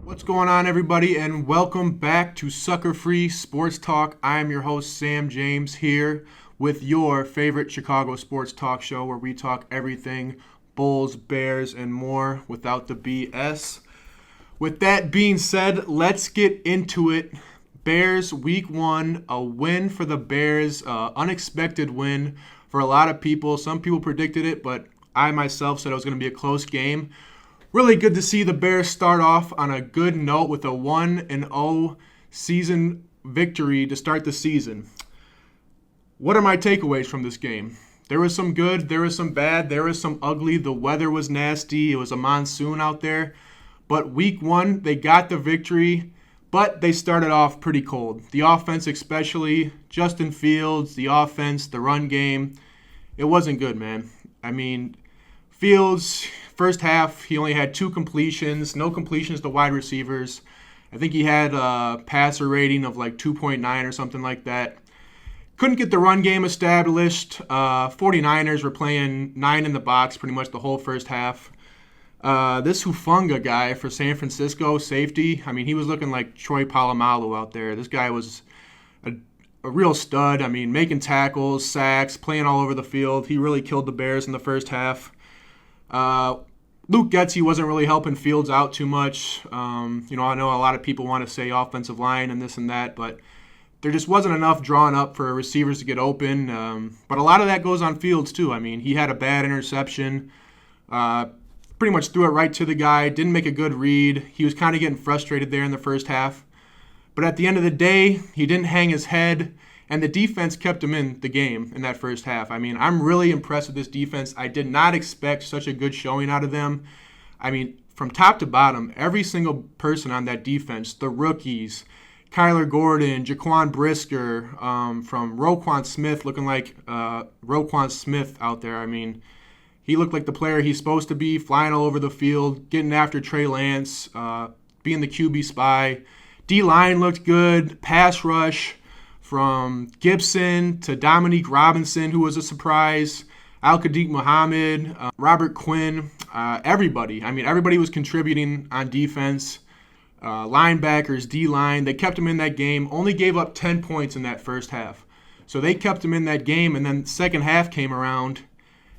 What's going on, everybody, and welcome back to Sucker Free Sports Talk. I am your host, Sam James, here with your favorite Chicago sports talk show where we talk everything Bulls, Bears, and more without the BS. With that being said, let's get into it. Bears week one, a win for the Bears, unexpected win for a lot of people. Some people predicted it, but I myself said it was going to be a close game. Really good to see the Bears start off on a good note with a 1-0 season victory to start the season. What are my takeaways from this game? There was some good, there was some bad, there was some ugly. The weather was nasty. It was a monsoon out there. But week one, they got the victory, but they started off pretty cold. The offense especially, Justin Fields, the offense, the run game, it wasn't good, man. I mean, Fields, first half, he only had 2 completions, no completions to wide receivers. I think he had a passer rating of like 2.9 or something like that. Couldn't get the run game established. 49ers were playing 9 in the box pretty much the whole first half. This Hufanga guy for San Francisco, safety, I mean, he was looking like Troy Polamalu out there. This guy was a real stud. I mean, making tackles, sacks, playing all over the field. He really killed the Bears in the first half. Luke Getsy wasn't really helping Fields out too much. I know a lot of people want to say offensive line and this and that, but there just wasn't enough drawn up for receivers to get open. But a lot of that goes on Fields too. I mean, he had a bad interception. Pretty much threw it right to the guy. Didn't make a good read. He was kind of getting frustrated there in the first half. But at the end of the day, he didn't hang his head. And the defense kept him in the game in that first half. I mean, I'm really impressed with this defense. I did not expect such a good showing out of them. I mean, from top to bottom, every single person on that defense, the rookies, Kyler Gordon, Jaquan Brisker, from Roquan Smith, looking like Roquan Smith out there. I mean, he looked like the player he's supposed to be, flying all over the field, getting after Trey Lance, being the QB spy. D-line looked good, pass rush. From Gibson to Dominique Robinson, who was a surprise, Al-Qadiq Muhammad, Robert Quinn, everybody. I mean, everybody was contributing on defense. Linebackers, D-line, they kept him in that game, only gave up 10 points in that first half. So they kept him in that game, and then the second half came around,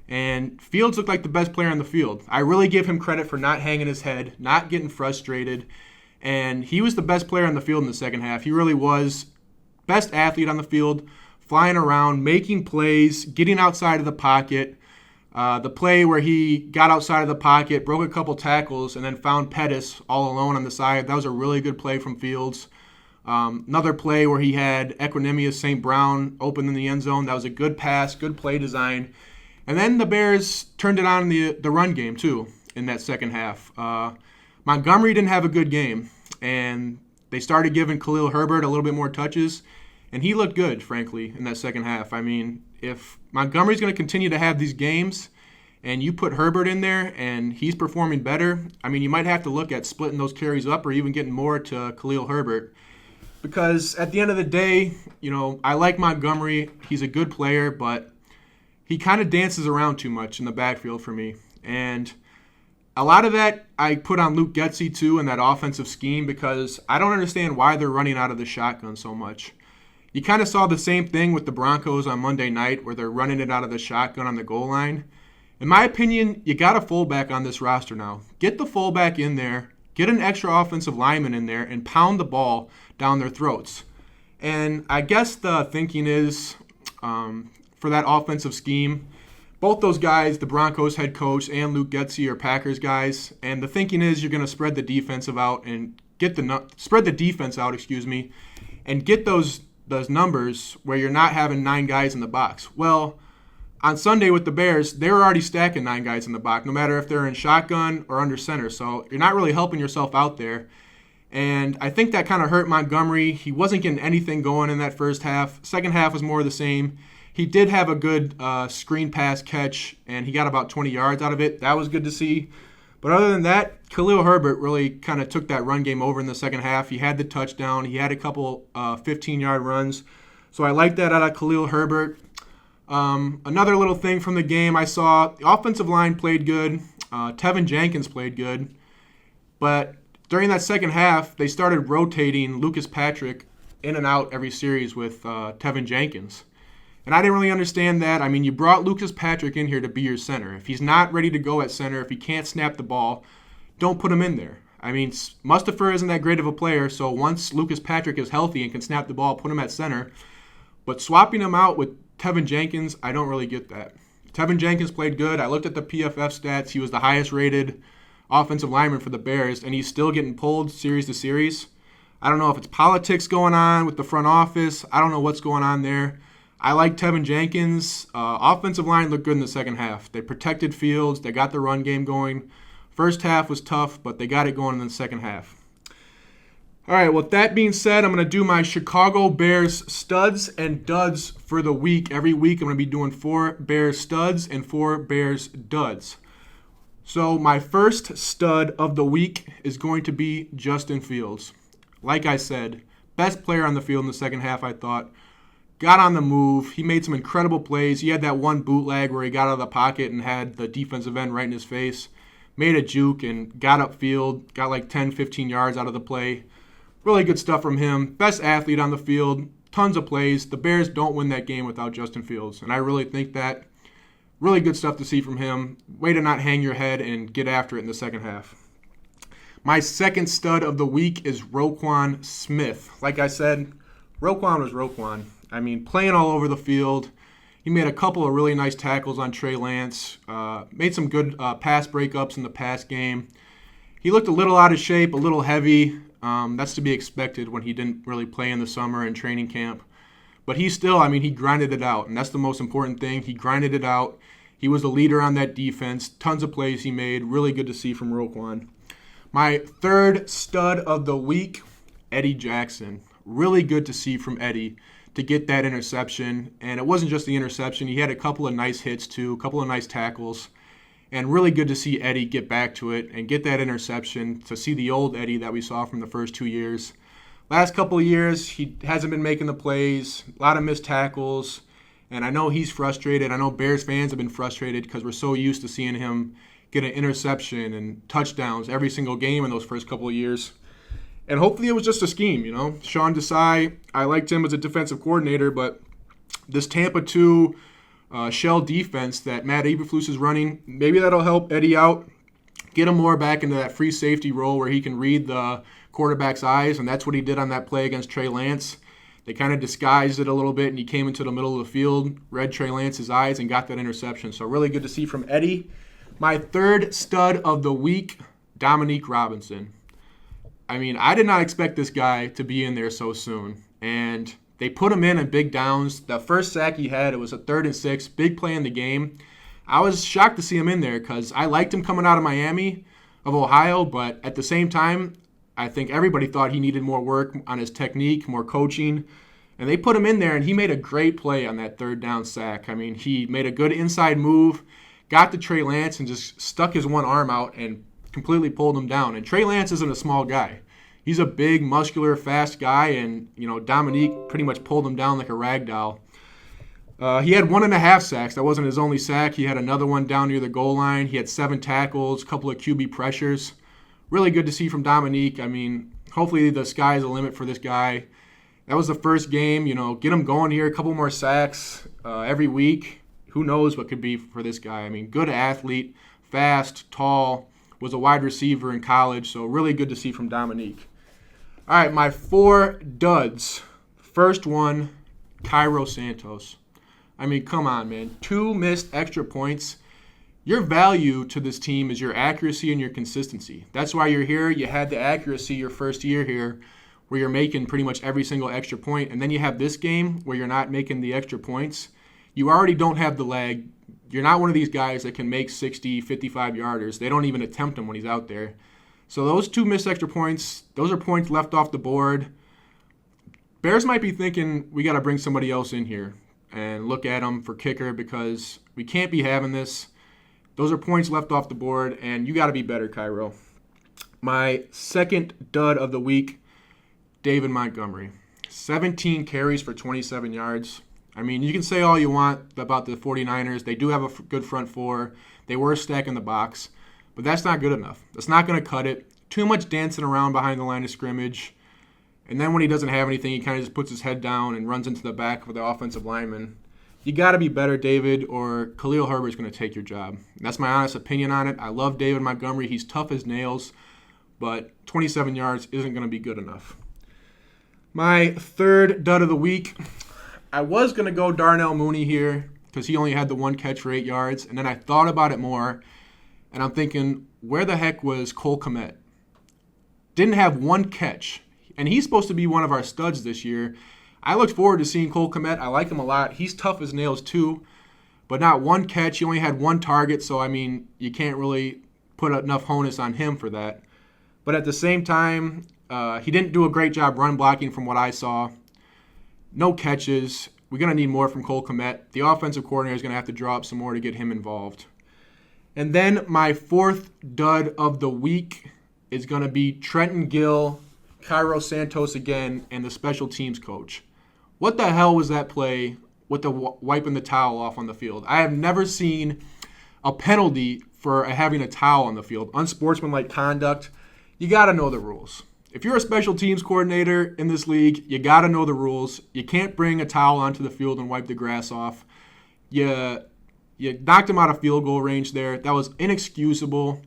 and Fields looked like the best player on the field. I really give him credit for not hanging his head, not getting frustrated, and he was the best player on the field in the second half. He really was. Best athlete on the field, flying around, making plays, getting outside of the pocket. The play where he got outside of the pocket, broke a couple tackles, and then found Pettis all alone on the side. That was a really good play from Fields. Another play where he had Equanimeous St. Brown open in the end zone. That was a good pass, good play design. And then the Bears turned it on in the run game, too, in that second half. Montgomery didn't have a good game, and they started giving Khalil Herbert a little bit more touches, and he looked good, frankly, in that second half. I mean, if Montgomery's going to continue to have these games and you put Herbert in there and he's performing better, I mean, you might have to look at splitting those carries up or even getting more to Khalil Herbert. Because at the end of the day, I like Montgomery. He's a good player, but he kind of dances around too much in the backfield for me. And a lot of that I put on Luke Getsy, too, in that offensive scheme because I don't understand why they're running out of the shotgun so much. You kind of saw the same thing with the Broncos on Monday night where they're running it out of the shotgun on the goal line. In my opinion, you got a fullback on this roster now. Get the fullback in there, get an extra offensive lineman in there, and pound the ball down their throats. And I guess the thinking is for that offensive scheme, both those guys, the Broncos head coach and Luke Getsy, are Packers guys, and the thinking is you're going to spread the defense out and and get those numbers where you're not having 9 guys in the box. Well, on Sunday with the Bears, they were already stacking 9 guys in the box, no matter if they're in shotgun or under center. So you're not really helping yourself out there. And I think that kind of hurt Montgomery. He wasn't getting anything going in that first half. Second half was more of the same. He did have a good screen pass catch, and he got about 20 yards out of it. That was good to see. But other than that, Khalil Herbert really kind of took that run game over in the second half. He had the touchdown. He had a couple 15-yard runs. So I like that out of Khalil Herbert. Another little thing from the game I saw, the offensive line played good. Tevin Jenkins played good. But during that second half, they started rotating Lucas Patrick in and out every series with Tevin Jenkins. And I didn't really understand that. I mean, you brought Lucas Patrick in here to be your center. If he's not ready to go at center, if he can't snap the ball, don't put him in there. I mean, Mustipher isn't that great of a player, so once Lucas Patrick is healthy and can snap the ball, put him at center. But swapping him out with Tevin Jenkins, I don't really get that. Tevin Jenkins played good. I looked at the PFF stats. He was the highest rated offensive lineman for the Bears, and he's still getting pulled series to series. I don't know if it's politics going on with the front office. I don't know what's going on there. I like Tevin Jenkins. Offensive line looked good in the second half. They protected Fields. They got the run game going. First half was tough, but they got it going in the second half. All right, with that being said, I'm going to do my Chicago Bears studs and duds for the week. Every week I'm going to be doing 4 Bears studs and 4 Bears duds. So my first stud of the week is going to be Justin Fields. Like I said, best player on the field in the second half, I thought. Got on the move. He made some incredible plays. He had that one bootleg where he got out of the pocket and had the defensive end right in his face. Made a juke and got upfield. Got like 10, 15 yards out of the play. Really good stuff from him. Best athlete on the field. Tons of plays. The Bears don't win that game without Justin Fields. And I really think that. Really good stuff to see from him. Way to not hang your head and get after it in the second half. My second stud of the week is Roquan Smith. Like I said, Roquan was Roquan. I mean, playing all over the field. He made a couple of really nice tackles on Trey Lance. Made some good pass breakups in the pass game. He looked a little out of shape, a little heavy. That's to be expected when he didn't really play in the summer and training camp. But he still, I mean, he grinded it out, and that's the most important thing. He grinded it out. He was the leader on that defense. Tons of plays he made. Really good to see from Roquan. My third stud of the week, Eddie Jackson. Really good to see from Eddie to get that interception. And it wasn't just the interception. He had a couple of nice hits, too, a couple of nice tackles. And really good to see Eddie get back to it and get that interception, to see the old Eddie that we saw from the first 2 years. Last couple of years, he hasn't been making the plays, a lot of missed tackles, and I know he's frustrated. I know Bears fans have been frustrated because we're so used to seeing him get an interception and touchdowns every single game in those first couple of years. And hopefully it was just a scheme, you know. Sean Desai, I liked him as a defensive coordinator, but this Tampa 2 shell defense that Matt Eberflus is running, maybe that'll help Eddie out, get him more back into that free safety role where he can read the quarterback's eyes, and that's what he did on that play against Trey Lance. They kind of disguised it a little bit, and he came into the middle of the field, read Trey Lance's eyes, and got that interception. So really good to see from Eddie. My third stud of the week, Dominique Robinson. I mean, I did not expect this guy to be in there so soon, and they put him in big downs. The first sack he had, it was a 3rd and 6, big play in the game. I was shocked to see him in there because I liked him coming out of Miami, of Ohio, but at the same time, I think everybody thought he needed more work on his technique, more coaching. And they put him in there, and he made a great play on that 3rd down sack. I mean, he made a good inside move, got to Trey Lance, and just stuck his one arm out and completely pulled him down. And Trey Lance isn't a small guy. He's a big, muscular, fast guy, and, you know, Dominique pretty much pulled him down like a rag doll. He had 1.5 sacks. That wasn't his only sack. He had another one down near the goal line. He had 7 tackles, a couple of QB pressures. Really good to see from Dominique. I mean, hopefully the sky's the limit for this guy. That was the first game. You know, get him going here. A couple more sacks every week. Who knows what could be for this guy. I mean, good athlete, fast, tall, was a wide receiver in college. So really good to see from Dominique. All right, my 4 duds. First one, Cairo Santos. I mean, come on, man. 2 missed extra points. Your value to this team is your accuracy and your consistency. That's why you're here. You had the accuracy your first year here where you're making pretty much every single extra point, and then you have this game where you're not making the extra points. You already don't have the leg. You're not one of these guys that can make 60, 55-yarders. They don't even attempt them when he's out there. So those 2 missed extra points, those are points left off the board. Bears might be thinking we got to bring somebody else in here and look at him for kicker because we can't be having this. Those are points left off the board, and you got to be better, Cairo. My second dud of the week, David Montgomery. 17 carries for 27 yards. I mean, you can say all you want about the 49ers. They do have a good front 4. They were stacking the box, but that's not good enough. That's not going to cut it. too much dancing around behind the line of scrimmage. And then when he doesn't have anything, he kind of just puts his head down and runs into the back of the offensive lineman. You got to be better, David, or Khalil Herbert's going to take your job. That's my honest opinion on it. I love David Montgomery. He's tough as nails, but 27 yards isn't going to be good enough. My third dud of the week, I was going to go Darnell Mooney here because he only had the one catch for 8 yards, and then I thought about it more, and I'm thinking, where the heck was Cole Kmet? Didn't have one catch, and he's supposed to be one of our studs this year. I looked forward to seeing Cole Kmet. I like him a lot. He's tough as nails too, but not one catch. He only had one target, so, I mean, you can't really put enough onus on him for that. But at the same time, he didn't do a great job run blocking from what I saw. No catches. We're going to need more from Cole Kmet. The offensive coordinator is going to have to draw up some more to get him involved. And then my fourth dud of the week is going to be Trenton Gill, Cairo Santos again, and the special teams coach. What the hell was that play with the wiping the towel off on the field? I have never seen a penalty for having a towel on the field. Unsportsmanlike conduct. You got to know the rules. If you're a special teams coordinator in this league, you got to know the rules. You can't bring a towel onto the field and wipe the grass off. You knocked him out of field goal range there. That was inexcusable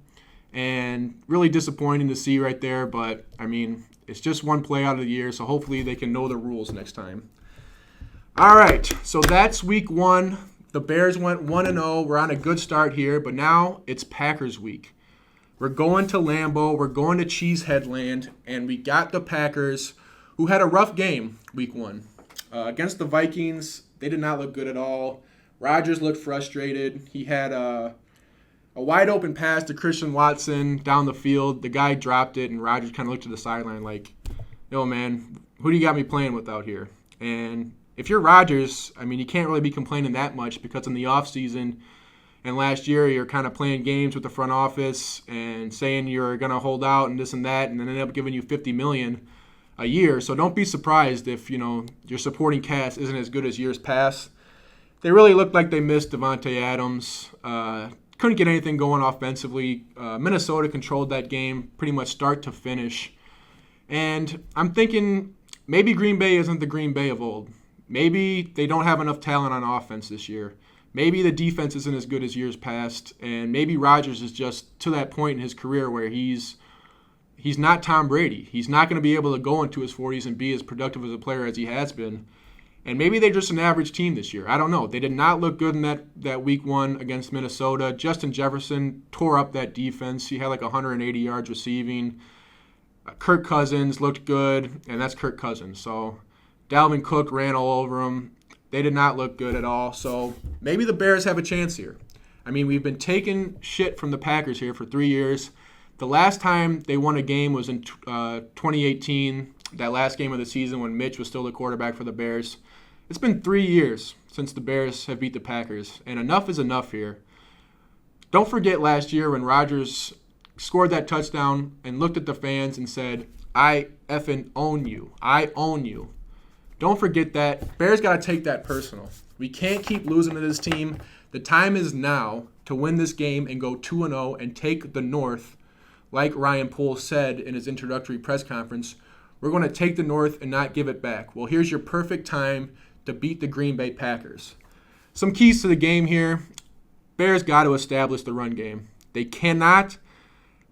and really disappointing to see right there. But, I mean, it's just one play out of the year, so hopefully they can know the rules next time. All right, so that's week one. The Bears went 1-0. We're on a good start here, but now it's Packers week. We're going to Lambeau. We're going to Cheesehead Land, and we got the Packers, who had a rough game week one. Against the Vikings, they did not look good at all. Rodgers looked frustrated. He had a wide-open pass to Christian Watson down the field. The guy dropped it, and Rodgers kind of looked to the sideline like, yo, man, who do you got me playing with out here? And if you're Rodgers, I mean, you can't really be complaining that much because in the offseason and last year you're kind of playing games with the front office and saying you're going to hold out and this and that, and then end up giving you $50 million a year. So don't be surprised if, your supporting cast isn't as good as years past. They really looked like they missed Davante Adams. Couldn't get anything going offensively. Minnesota controlled that game pretty much start to finish. And I'm thinking maybe Green Bay isn't the Green Bay of old. Maybe they don't have enough talent on offense this year. Maybe the defense isn't as good as years past. And maybe Rodgers is just to that point in his career where he's not Tom Brady. He's not going to be able to go into his 40s and be as productive as a player as he has been. And maybe they're just an average team this year. I don't know. They did not look good in that week one against Minnesota. Justin Jefferson tore up that defense. He had like 180 yards receiving. Kirk Cousins looked good, and that's Kirk Cousins. So Dalvin Cook ran all over him. They did not look good at all. So maybe the Bears have a chance here. I mean, we've been taking shit from the Packers here for 3 years. The last time they won a game was in 2018, that last game of the season when Mitch was still the quarterback for the Bears. It's been 3 years since the Bears have beat the Packers, and enough is enough here. Don't forget last year when Rodgers scored that touchdown and looked at the fans and said, I effing own you. I own you. Don't forget that. Bears got to take that personal. We can't keep losing to this team. The time is now to win this game and go 2-0 and take the North. Like Ryan Poles said in his introductory press conference, we're going to take the North and not give it back. Well, here's your perfect time to beat the Green Bay Packers. Some keys to the game here. Bears got to establish the run game. They cannot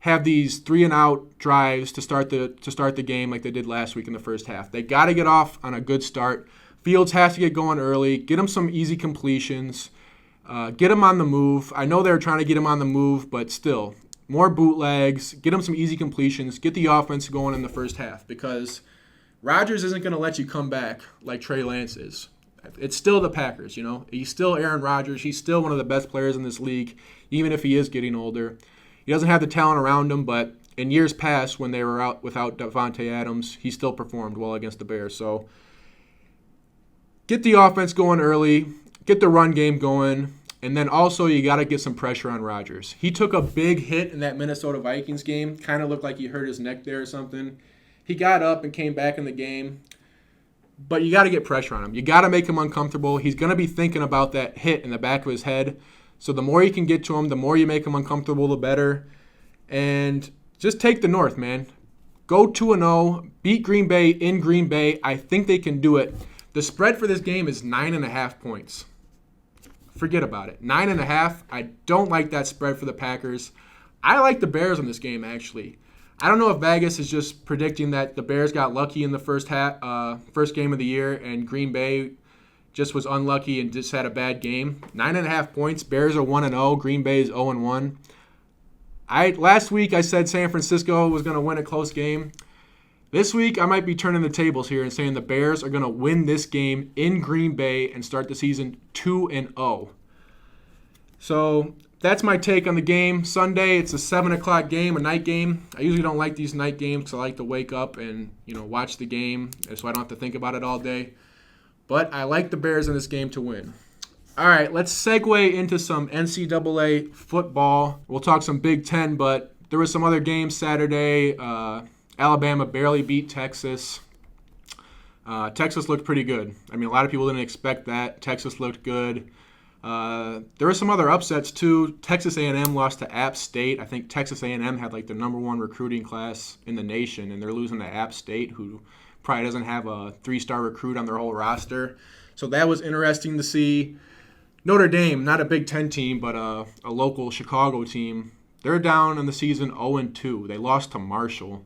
have these 3-and-out drives to start the game like they did last week in the first half. They got to get off on a good start. Fields has to get going early. Get him some easy completions. Get him on the move. I know they were trying to get him on the move, but still, more bootlegs. Get him some easy completions. Get the offense going in the first half because Rodgers isn't going to let you come back like Trey Lance is. It's still the Packers, He's still Aaron Rodgers. He's still one of the best players in this league, even if he is getting older. He doesn't have the talent around him, but in years past when they were out without Davante Adams, he still performed well against the Bears. So get the offense going early, get the run game going, and then also you got to get some pressure on Rodgers. He took a big hit in that Minnesota Vikings game. Kind of looked like he hurt his neck there or something. He got up and came back in the game. But you got to get pressure on him. You got to make him uncomfortable. He's going to be thinking about that hit in the back of his head. So the more you can get to him, the more you make him uncomfortable, the better. And just take the North, man. Go 2-0, beat Green Bay in Green Bay. I think they can do it. The spread for this game is 9.5 points. Forget about it. 9.5. I don't like that spread for the Packers. I like the Bears in this game, actually. I don't know if Vegas is just predicting that the Bears got lucky in the first game of the year and Green Bay just was unlucky and just had a bad game. 9.5 points. Bears are 1-0. Green Bay is 0-1. Last week I said San Francisco was going to win a close game. This week I might be turning the tables here and saying the Bears are going to win this game in Green Bay and start the season 2-0. So that's my take on the game. Sunday, it's a 7 o'clock game, a night game. I usually don't like these night games because I like to wake up and watch the game so I don't have to think about it all day. But I like the Bears in this game to win. All right, let's segue into some NCAA football. We'll talk some Big Ten, but there were some other games Saturday. Alabama barely beat Texas. Texas looked pretty good. I mean, a lot of people didn't expect that. Texas looked good. There were some other upsets, too. Texas A&M lost to App State. I think Texas A&M had like the number one recruiting class in the nation, and they're losing to App State, who probably doesn't have a 3-star recruit on their whole roster. So that was interesting to see. Notre Dame, not a Big Ten team, but a local Chicago team. They're down in the season 0-2. They lost to Marshall.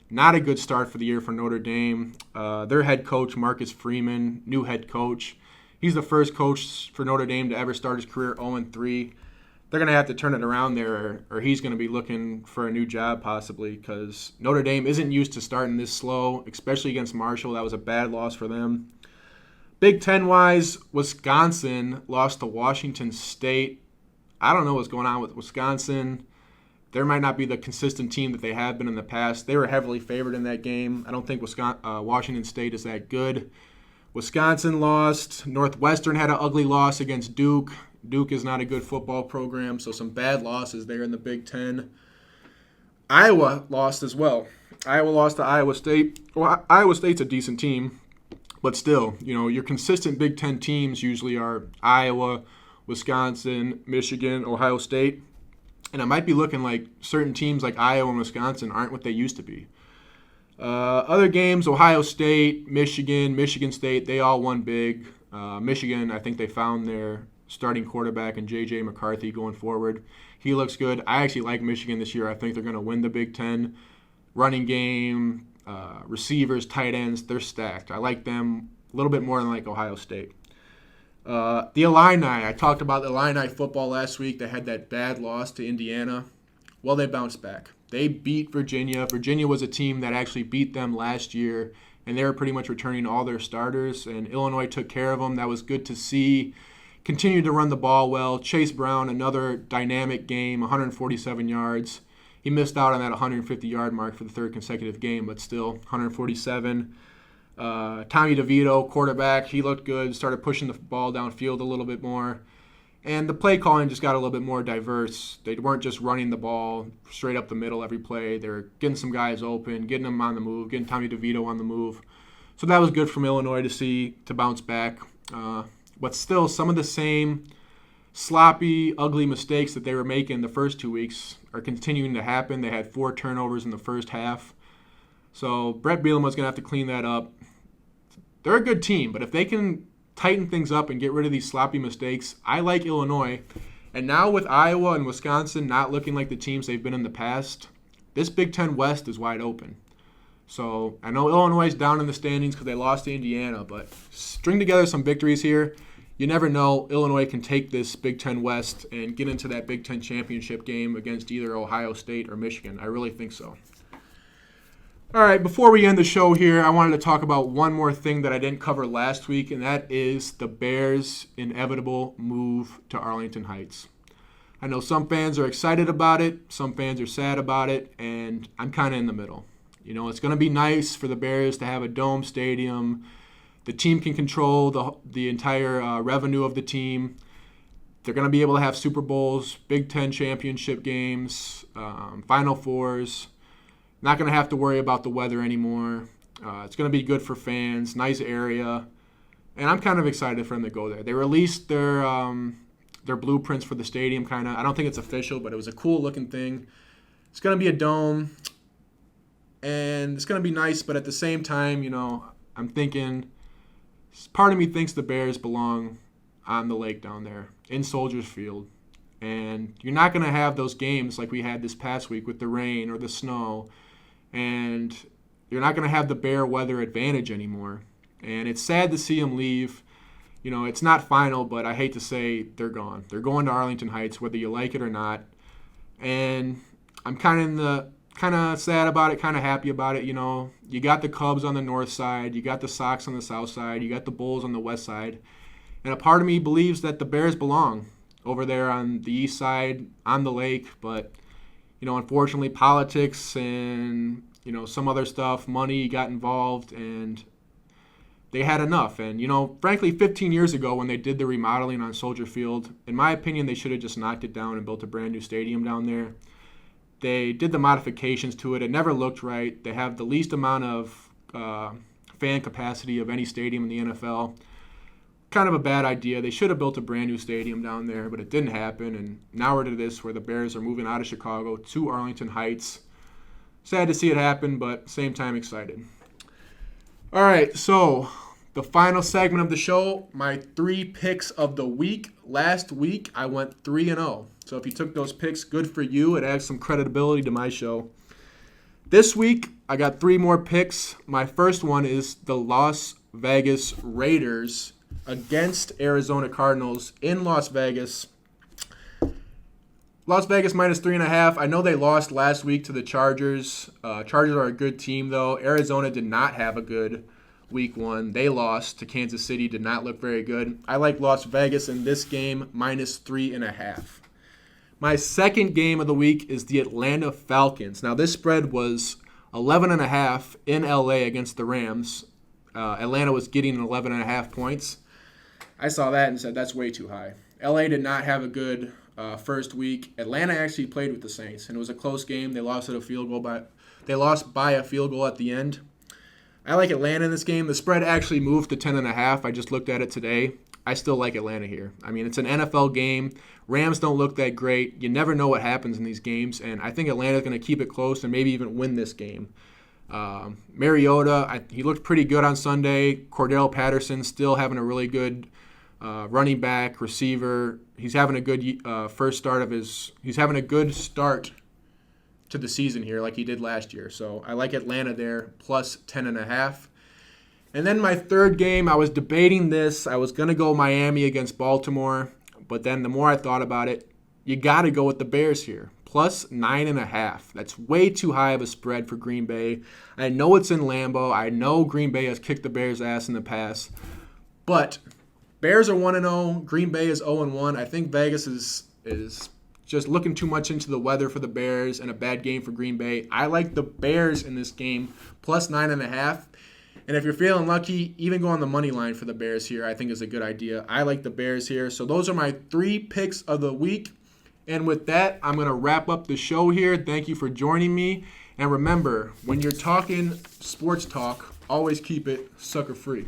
Not a good start for the year for Notre Dame. Their head coach, Marcus Freeman, new head coach. He's the first coach for Notre Dame to ever start his career 0-3. They're going to have to turn it around there, or he's going to be looking for a new job possibly, because Notre Dame isn't used to starting this slow, especially against Marshall. That was a bad loss for them. Big Ten-wise, Wisconsin lost to Washington State. I don't know what's going on with Wisconsin. There might not be the consistent team that they have been in the past. They were heavily favored in that game. I don't think Washington State is that good. Wisconsin lost. Northwestern had an ugly loss against Duke. Duke is not a good football program, so some bad losses there in the Big Ten. Iowa lost as well. Iowa lost to Iowa State. Well, Iowa State's a decent team. But still, your consistent Big Ten teams usually are Iowa, Wisconsin, Michigan, Ohio State. And it might be looking like certain teams like Iowa and Wisconsin aren't what they used to be. Other games, Ohio State, Michigan State, they all won big. Michigan, I think they found their starting quarterback in J.J. McCarthy going forward. He looks good. I actually like Michigan this year. I think they're going to win the Big Ten. Running game, receivers, tight ends, they're stacked. I like them a little bit more than like Ohio State. The Illini, I talked about the Illini football last week. They had that bad loss to Indiana. Well, they bounced back. They beat Virginia. Virginia was a team that actually beat them last year, and they were pretty much returning all their starters, and Illinois took care of them. That was good to see. Continued to run the ball well. Chase Brown, another dynamic game, 147 yards. He missed out on that 150-yard mark for the third consecutive game, but still, 147. Tommy DeVito, quarterback, he looked good, started pushing the ball downfield a little bit more. And the play calling just got a little bit more diverse. They weren't just running the ball straight up the middle every play. They were getting some guys open, getting them on the move, getting Tommy DeVito on the move. So that was good from Illinois to see, to bounce back. But still, some of the same sloppy, ugly mistakes that they were making the first 2 weeks are continuing to happen. They had 4 turnovers in the first half. So Brett Bielema's going to have to clean that up. They're a good team, but if they can tighten things up and get rid of these sloppy mistakes, I like Illinois. And now with Iowa and Wisconsin not looking like the teams they've been in the past, this Big Ten West is wide open. So I know Illinois is down in the standings because they lost to Indiana, but string together some victories here. You never know. Illinois can take this Big Ten West and get into that Big Ten championship game against either Ohio State or Michigan. I really think so. All right, before we end the show here, I wanted to talk about one more thing that I didn't cover last week, and that is the Bears' inevitable move to Arlington Heights. I know some fans are excited about it, some fans are sad about it, and I'm kind of in the middle. It's going to be nice for the Bears to have a dome stadium. The team can control the entire revenue of the team. They're going to be able to have Super Bowls, Big Ten championship games, Final Fours. Not going to have to worry about the weather anymore. It's going to be good for fans, nice area. And I'm kind of excited for them to go there. They released their blueprints for the stadium, kind of. I don't think it's official, but it was a cool-looking thing. It's going to be a dome, and it's going to be nice, but at the same time, I'm thinking, part of me thinks the Bears belong on the lake down there in Soldier Field. And you're not going to have those games like we had this past week with the rain or the snow. And you're not going to have the Bear weather advantage anymore. And it's sad to see them leave. It's not final, but I hate to say they're gone. They're going to Arlington Heights, whether you like it or not. And I'm kind of sad about it, kind of happy about it. You got the Cubs on the north side, you got the Sox on the south side, you got the Bulls on the west side. And a part of me believes that the Bears belong over there on the east side, on the lake. But, unfortunately, politics and, some other stuff, money got involved, and they had enough. And, frankly, 15 years ago when they did the remodeling on Soldier Field, in my opinion, they should have just knocked it down and built a brand new stadium down there. They did the modifications to it. It never looked right. They have the least amount of fan capacity of any stadium in the NFL. Kind of a bad idea. They should have built a brand new stadium down there, but it didn't happen. And now we're to this where the Bears are moving out of Chicago to Arlington Heights. Sad to see it happen, but same time excited. All right, so the final segment of the show, my 3 picks of the week. Last week, I went 3-0. So if you took those picks, good for you. It adds some credibility to my show. This week, I got 3 more picks. My first one is the Las Vegas Raiders against Arizona Cardinals in Las Vegas. Las Vegas minus 3.5. I know they lost last week to the Chargers. Chargers are a good team, though. Arizona did not have a good week 1. They lost to Kansas City, did not look very good. I like Las Vegas in this game, minus 3.5. My second game of the week is the Atlanta Falcons. Now, this spread was 11.5 in LA against the Rams. Atlanta was getting 11.5 points. I saw that and said, that's way too high. LA did not have a good first week. Atlanta actually played with the Saints, and it was a close game. They lost They lost by a field goal at the end. I like Atlanta in this game. The spread actually moved to 10.5. I just looked at it today. I still like Atlanta here. I mean, it's an NFL game. Rams don't look that great. You never know what happens in these games, and I think Atlanta's going to keep it close and maybe even win this game. Mariota, he looked pretty good on Sunday. Cordell Patterson still having a really good running back, receiver. He's having a good He's having a good start to the season here, like he did last year. So I like Atlanta there, plus 10.5. And then my third game, I was debating this. I was going to go Miami against Baltimore, but then the more I thought about it, you got to go with the Bears here. Plus 9.5. That's way too high of a spread for Green Bay. I know it's in Lambeau. I know Green Bay has kicked the Bears' ass in the past. But Bears are 1-0. Green Bay is 0-1. I think Vegas is just looking too much into the weather for the Bears and a bad game for Green Bay. I like the Bears in this game, plus 9.5. And if you're feeling lucky, even go on the money line for the Bears here, I think is a good idea. I like the Bears here. So those are my 3 picks of the week. And with that, I'm going to wrap up the show here. Thank you for joining me. And remember, when you're talking sports talk, always keep it sucker free.